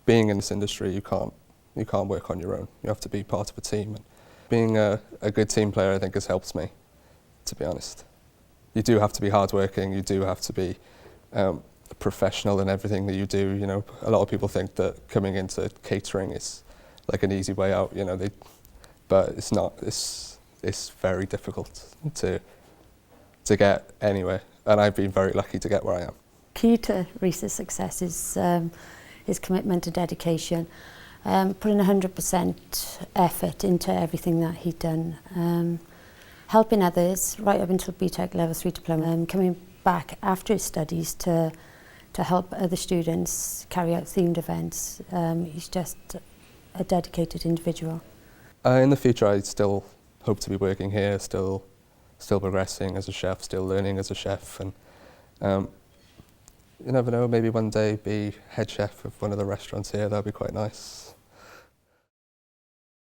being in this industry, you can't work on your own. You have to be part of a team. And being a good team player, I think, has helped me, to be honest. You do have to be hardworking. You do have to be professional in everything that you do. You know, a lot of people think that coming into catering is like an easy way out. You know, but it's not. It's very difficult to get anywhere, and I've been very lucky to get where I am. Key to Rhys's success is his commitment and dedication, putting 100% effort into everything that he'd done, helping others right up until BTEC Level 3 diploma, coming back after his studies to help other students carry out themed events. He's just a dedicated individual. In the future, I still hope to be working here, still progressing as a chef, still learning as a chef, and you never know, maybe one day be head chef of one of the restaurants here. That'd be quite nice.